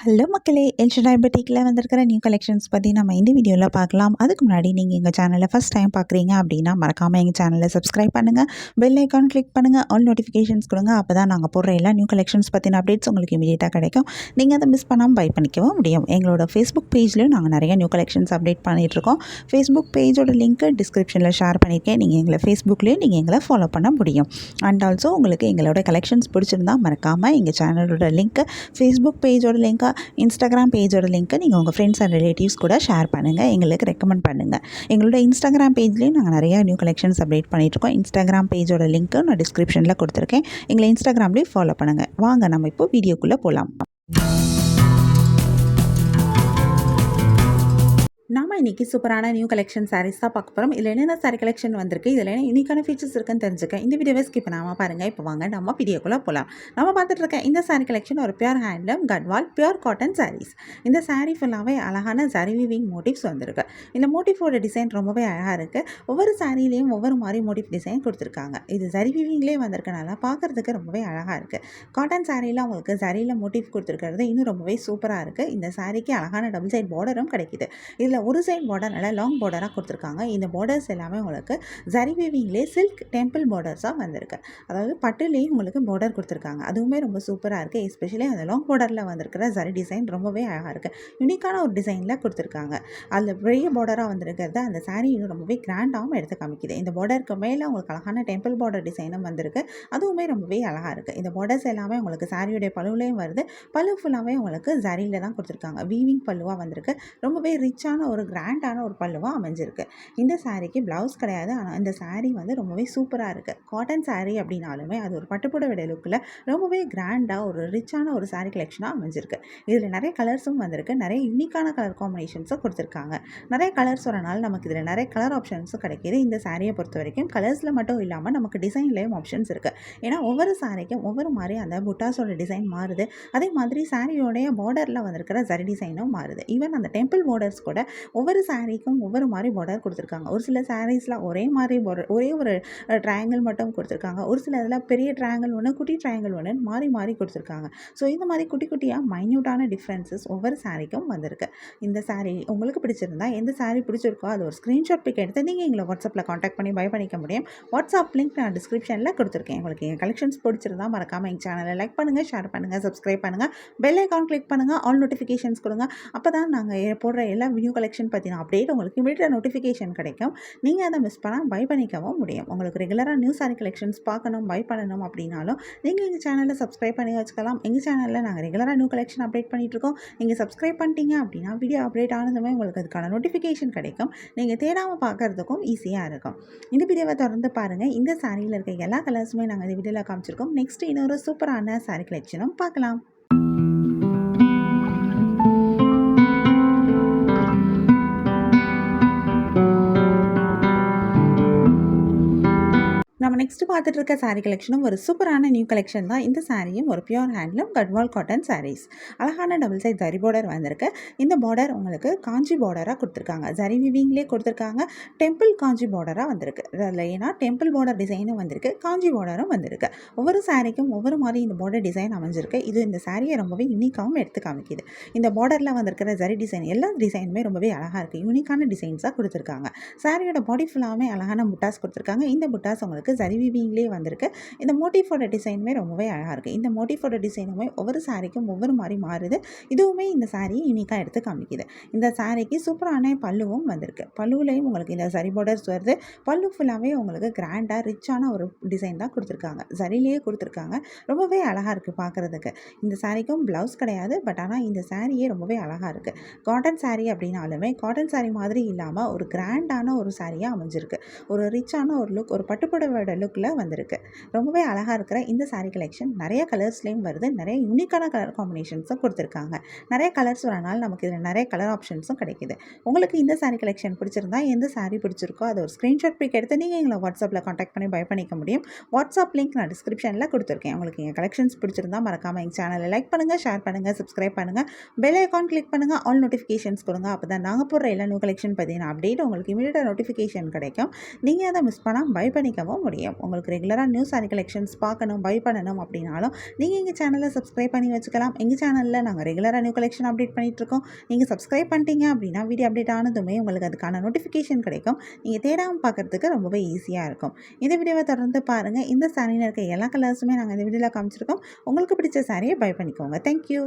Hello மக்களே, El Shaddai பொட்டிக்கில் வந்திருக்கிற new collections பற்றி நம்ம இந்த வீடியோவில் பார்க்கலாம். அதுக்கு முன்னாடி நீங்கள் எங்கள் சேனலை ஃபஸ்ட் டைம் பார்க்குறீங்க அப்படின்னா மறக்காமல் எங்கள் சேனலை சப்ஸ்கிரைப் பண்ணுங்கள், பெல் ஐக்கான் கிளிக் பண்ணுங்கள், ஆல் நோட்டிஃபிகேஷன்ஸ் கொடுங்க. அப்போ தான் நாங்கள் போடுற எல்லா நியூ கலெக்ஷன்ஸ் பற்றின அப்டேட்ஸ் உங்களுக்கு இமீடியட்டாக கிடைக்கும். நீங்கள் அதை மிஸ் பண்ணாமல் பை பண்ணிக்கவும் முடியும். எங்களோட ஃபேஸ்புக் பேஜ்லேயும் நாங்கள் நிறைய நியூ கலெக்ஷன்ஸ் அப்டேட் பண்ணிகிட்ருக்கோம். ஃபேஸ்புக் பேஜோட லிங்க்கு டிஸ்கிரிப்ஷனில் ஷேர் பண்ணியிருக்கேன். நீங்கள் எங்களை ஃபேஸ்புக்லேயும் நீங்கள் எங்களை ஃபாலோ பண்ண முடியும். அண்ட் ஆல்சோ உங்களுக்கு எங்களோட கலெக்ஷன்ஸ் பிடிச்சிருந்தா மறக்காமல் எங்கள் சேனலோட லிங்க்கு, ஃபேஸ்புக் பேஜோட லிங்க்கை, இன்ஸ்டாகிராம் பேஜோட லிங்க்கை நீங்கள் உங்கள் ஃப்ரெண்ட்ஸ் அண்ட் ரிலேட்டிவ்ஸ் கூட ஷேர் பண்ணுங்கள், எங்களுக்கு ரெக்கமெண்ட் பண்ணுங்கள். எங்களோட இன்ஸ்டாகிராம் பேஜ்லேயும் நாங்கள் நிறையா நியூ கலெக்ஷன்ஸ் அப்டேட் பண்ணிகிட்ருக்கோம். இன்ஸ்டாகிராம் பேஜோட லிங்க்கு நான் டிஸ்கிரிப்ஷனில் கொடுத்துருக்கேன். எங்களை இன்ஸ்டாகிராம்லேயும் ஃபாலோ பண்ணுங்கள். வாங்க நம்ம இப்போ வீடியோக்குள்ளே போகலாம். நாம இன்றைக்கி சூப்பரான நியூ கலெக்ஷன் சாரீஸ் தான் பார்க்க போகிறோம். இதில் என்னென்ன சாரீ கலெக்ஷன் வந்திருக்கு, இதில் என்ன யூனிக்கான ஃபீச்சர்ஸ் இருக்குன்னு தெரிஞ்சுக்க இந்த வீடியோவை ஸ்கிப் பண்ணாமல் பாருங்கள். இப்போ வாங்க நம்ம வீடியோக்குள்ளே போகலாம். நம்ம பார்த்துட்டு இருக்க இந்த சாரீ கலெக்ஷன் ஒரு pure handloom Gadwal pure cotton saris. இந்த சாரீ ஃபுல்லாகவே அழகான ஜரி வீவிங் மோட்டிவ்ஸ் வந்திருக்கு. இந்த மோட்டிவோட டிசைன் ரொம்பவே அழகாக இருக்குது. ஒவ்வொரு சாரீலையும் ஒவ்வொரு மாதிரி மோட்டிவ் டிசைன் கொடுத்துருக்காங்க. இது ஜரி வீவிங்லேயே வந்திருக்கனால பார்க்குறதுக்கு ரொம்பவே அழகாக இருக்குது. காட்டன் சாரியில் உங்களுக்கு ஜரியில் மோட்டிவ் கொடுத்துருக்கிறது இன்னும் ரொம்பவே சூப்பராக இருக்குது. இந்த சாரீக்கு அழகான டபுள் சைட் பார்டரும் கிடைக்குது. இதில் ஒரு சைட் பார்டர் நல்லா லாங் பார்டராக கொடுத்துருக்காங்க. இந்த பார்டர்ஸ் எல்லாமே உங்களுக்கு ஜரி வீவிங்லேயே சில்க் டெம்பிள் பார்டர்ஸாக வந்திருக்கு. அதாவது பட்டுலேயும் உங்களுக்கு பார்டர் கொடுத்துருக்காங்க. அதுவுமே ரொம்ப சூப்பராக இருக்குது. எஸ்பெஷலி அந்த லாங் பார்டரில் வந்திருக்கிற ஜரி டிசைன் ரொம்பவே அழகாக இருக்குது. யூனிக்கான ஒரு டிசைனில் கொடுத்துருக்காங்க. அதில் பெரிய பார்டராக வந்திருக்கிறது அந்த சாரீ இன்னும் ரொம்பவே கிராண்டாகவும் எடுத்து காமிக்குது. இந்த பார்டருக்கு மேலே உங்களுக்கு அழகான டெம்பிள் பார்டர் டிசைனும் வந்திருக்கு. அதுவுமே ரொம்பவே அழகாக இருக்குது. இந்த பார்டர்ஸ் எல்லாமே உங்களுக்கு சாரியுடைய பல்லுலையும் வருது. பல்லு ஃபுல்லாகவே உங்களுக்கு ஜரியில் தான் கொடுத்துருக்காங்க. வீவிங் பல்லுவாக வந்திருக்கு. ரொம்பவே ரிச்சான ஒரு கிராண்டான ஒரு பல்லுவாக அமைஞ்சிருக்கு. இந்த சாரீக்கு ப்ளவுஸ் கிடையாது. ஆனால் இந்த சாரீ வந்து ரொம்பவே சூப்பராக இருக்குது. காட்டன் சாரீ அப்படின்னாலுமே அது ஒரு பட்டுப்புடவை லுக்கில் ரொம்பவே கிராண்டாக ஒரு ரிச்சான ஒரு சாரீ கலெக்ஷனாக அமைஞ்சிருக்கு. இதில் நிறைய கலர்ஸும் வந்திருக்கு. நிறைய யூனிக்கான கலர் காம்பினேஷன்ஸும் கொடுத்துருக்காங்க. நிறைய கலர்ஸ் வரனால நமக்கு இதில் நிறைய கலர் ஆப்ஷன்ஸும் கிடைக்கிது. இந்த சாரியை பொறுத்த வரைக்கும் கலர்ஸில் மட்டும் இல்லாமல் நமக்கு டிசைன்லேயும் ஆப்ஷன்ஸ் இருக்குது. ஏன்னா ஒவ்வொரு சாரிக்கும் ஒவ்வொரு மாதிரி அந்த புட்டாஸோட டிசைன் மாறுது. அதே மாதிரி சாரியோடைய பார்டரில் வந்திருக்கிற ஜரி டிசைனும் மாறுது. ஈவன் அந்த டெம்பிள் பார்டர்ஸ் கூட ஒவ்வொரு சாரீக்கும் ஒவ்வொரு மாதிரி பார்டர் கொடுத்துருக்காங்க. ஒரு சில சாரீஸில் ஒரே மாதிரி பார்டர், ஒரே ஒரு ட்ரையாங்கிள் மட்டும் கொடுத்துருக்காங்க. ஒரு சில இதில் பெரிய ட்ரையாங்கிள் ஒன்று, குட்டி ட்ரையாங்கிள் ஒன்று மாறி மாறி கொடுத்துருக்காங்க. ஸோ இந்த மாதிரி குட்டி குட்டியாக மைன்யூட்டான டிஃப்ரென்சஸ் ஒவ்வொரு சாரீக்கும் வந்திருக்கு. இந்த சாரீ உங்களுக்கு பிடிச்சிருந்தா, எந்த சாரீ பிடிச்சிருக்கோ அது ஒரு ஸ்க்ரீன்ஷாட் பிக் எடுத்து நீங்கள் எங்களை வாட்ஸ்அப்பில் காண்டாக்ட் பண்ணி பை பண்ணிக்க முடியும். வாட்ஸ்அப் லிங்க் நான் டிஸ்கிரிப்ஷனில் கொடுத்துருக்கேன். உங்களுக்கு எங்கள் கலெக்ஷன்ஸ் பிடிச்சிருந்தா மறக்காமல் எங்கள் சேனலை லைக் பண்ணுங்கள், ஷேர் பண்ணுங்கள், சப்ஸ்கிரைப் பண்ணுங்கள், பெல் ஐக்கான் கிளிக் பண்ணுங்கள், ஆல் நோட்டிஃபிகேஷன்ஸ் கொடுங்க. அப்போ தான் நாங்கள் போடுற எல்லா நியூ கலெக்ஷன் பற்றின அப்டேட் உங்களுக்கு இமீடியட்டாக நோட்டிஃபிகேஷன் கிடைக்கும். நீங்கள் அதை மிஸ் பண்ணால் பை பண்ணிக்கவும் முடியும். உங்களுக்கு ரெகுலராக நியூ சாரீ கலெக்ஷன்ஸ் பார்க்கணும், பை பண்ணணும் அப்படின்னாலும் நீங்கள் எங்கள் சேனலில் சப்ஸ்கிரைப் பண்ணி வச்சுக்கலாம். எங்கள் சேனலில் நாங்கள் ரெகுலராக நியூ கலெக்ஷன் அப்டேட் பண்ணிகிட்ருக்கோம். நீங்கள் சப்ஸ்கிரைப் பண்ணிட்டீங்க அப்படின்னா வீடியோ அப்டேட் ஆனதுமே உங்களுக்கு அதுக்கான நோட்டிஃபிகேஷன் கிடைக்கும். நீங்கள் தேடாமல் பார்க்குறதுக்கும் ஈஸியாக இருக்கும். இந்த வீடியோவை தொடர்ந்து பாருங்கள். இந்த சாரியில் இருக்க எல்லா கலர்ஸுமே நாங்கள் இந்த வீடியோவில் காமிச்சிருக்கோம். நெக்ஸ்ட் இன்னொரு சூப்பரான சாரீ கலெக்ஷனும் பார்க்கலாம். நம்ம நெக்ஸ்ட் பார்த்துட்டு இருக்க சாரீ கலெக்ஷனும் ஒரு சூப்பரான நியூ கலெக்ஷன் தான். இந்த சாரியும் ஒரு pure handloom Gadwal cotton saris. அழகான டபுள் சைட் ஜரி பார்டர் வந்திருக்கு. இந்த பார்டர் உங்களுக்கு காஞ்சி பார்டராக கொடுத்துருக்காங்க. ஜரி வீவிங்லேயே கொடுத்துருக்காங்க. டெம்பிள் காஞ்சி பார்டராக வந்திருக்கு. அதில் ஏன்னா டெம்பிள் பார்டர் டிசைனும் வந்திருக்கு, காஞ்சி பார்டரும் வந்திருக்கு. ஒவ்வொரு சாரிக்கும் ஒவ்வொரு மாதிரி இந்த பார்டர் டிசைன் அமைஞ்சிருக்கு. இது இந்த சாரியை ரொம்பவே யூனிக்காகவும் எடுத்து காமிக்குது. இந்த பார்டரில் வந்திருக்கிற ஜரி டிசைன் எல்லா டிசைனுமே ரொம்பவே அழகாக இருக்குது. யூனிக்கான டிசைன்ஸாக கொடுத்துருக்காங்க. சாரியோட பாடி ஃபுல்லாகவே அழகான புட்டாஸ் கொடுத்துருக்காங்க. இந்த புட்டாஸ் உங்களுக்கு ஜரி வீவிங்லேயே வந்திருக்கு. இந்த மோட்டிஃபோட டிசைனுமே ரொம்பவே அழகாக இருக்குது. இந்த மோட்டிஃபோட டிசைனுமே ஒவ்வொரு சாரிக்கும் ஒவ்வொரு மாதிரி மாறுது. இதுவுமே இந்த சாரியை யூனிக்காக எடுத்து காமிக்குது. இந்த சாரிக்கு சூப்பரான பல்லுவும் வந்திருக்கு. பல்லுவிலையும் உங்களுக்கு இந்த ஜரி பார்டர்ஸ் வருது. பல்லு ஃபுல்லாகவே உங்களுக்கு கிராண்டாக ரிச்சான ஒரு டிசைன் தான் கொடுத்துருக்காங்க. ஜரிலேயே கொடுத்துருக்காங்க. ரொம்பவே அழகாக இருக்குது பார்க்குறதுக்கு. இந்த சாரிக்கும் ப்ளவுஸ் கிடையாது. பட் ஆனால் இந்த சாரியே ரொம்பவே அழகாக இருக்குது. காட்டன் சாரீ அப்படின்னாலுமே காட்டன் சாரீ மாதிரி இல்லாமல் ஒரு கிராண்டான ஒரு சாரியாக அமைஞ்சிருக்கு. ஒரு ரிச்சான ஒரு லுக், ஒரு பட்டுப்புடவை லுக்கில் வந்திருக்கு. ரொம்பவே அழகாக இருக்கிற இந்த சாரீ கலெக்ஷன் நிறைய கலர்ஸ்லேயும் வருது. நிறைய யூனிக்கான கலர் காம்பினேஷன்ஸும் கொடுத்துருக்காங்க. நிறைய கலர்ஸ் வரனால நமக்கு இதில் நிறைய கலர் ஆப்ஷன்ஸும் கிடைக்குது. உங்களுக்கு இந்த சாரீ கலெக்ஷன் பிடிச்சிருந்தா, எந்த சாரீ பிடிச்சிருக்கோ அதை ஒரு ஸ்க்ரீன்ஷாட் பிக் எடுத்து நீங்கள் எங்களை வாட்ஸ்அப்பில் காண்டாக்ட் பண்ணி பை பண்ணிக்க முடியும். வாட்ஸ்அப் லிங்க் நான் டிஸ்கிரிப்ஷனில் கொடுத்துருக்கேன். உங்களுக்கு எங்கள் கலெக்ஷன்ஸ் பிடிச்சிருந்தா மறக்காமல் எங்கள் சேனலை லைக் பண்ணுங்கள், ஷேர் பண்ணுங்கள், சப்ஸ்கிரைப் பண்ணுங்கள், பெல் ஐக்கான் கிளிக் பண்ணுங்கள், ஆல் நோட்டிஃபிகேஷன்ஸ் கொடுங்க. அப்போ தான் நாங்கள் போடுற எல்லா நியூ கலெக்ஷன் பற்றின அப்டேட் உங்களுக்கு இமீடியட்டாக நோட்டிஃபிகேஷன் கிடைக்கும். நீங்கள் அதை மிஸ் பண்ணால் பை பண்ணிக்கவும் முடியும். முக்கியம். உங்களுக்கு ரெகுலராக நியூ சாரி கலெக்ஷன்ஸ் பார்க்கணும், பை பண்ணணும் அப்படின்னாலும் நீங்கள் எங்கள் சேனலை சப்ஸ்கிரைப் பண்ணி வச்சுக்கலாம். எங்கள் சேனலில் நாங்கள் ரெகுலராக நியூ கலெக்ஷன் அப்டேட் பண்ணிகிட்ருக்கோம். நீங்கள் சப்ஸ்கிரைப் பண்ணிட்டீங்க அப்படின்னா வீடியோ அப்டேட் ஆனதுமே உங்களுக்கு அதுக்கான நோட்டிஃபிகேஷன் கிடைக்கும். நீங்கள் தேடாமல் பார்க்குறதுக்கு ரொம்பவே ஈஸியாக இருக்கும். இந்த வீடியோவை தொடர்ந்து பாருங்கள். இந்த சாரியில் இருக்க எல்லா கலர்ஸுமே நாங்கள் இந்த வீடியோவில் காமிச்சிருக்கோம். உங்களுக்கு பிடிச்ச சாரியை பை பண்ணிக்கோங்க. தேங்க்யூ.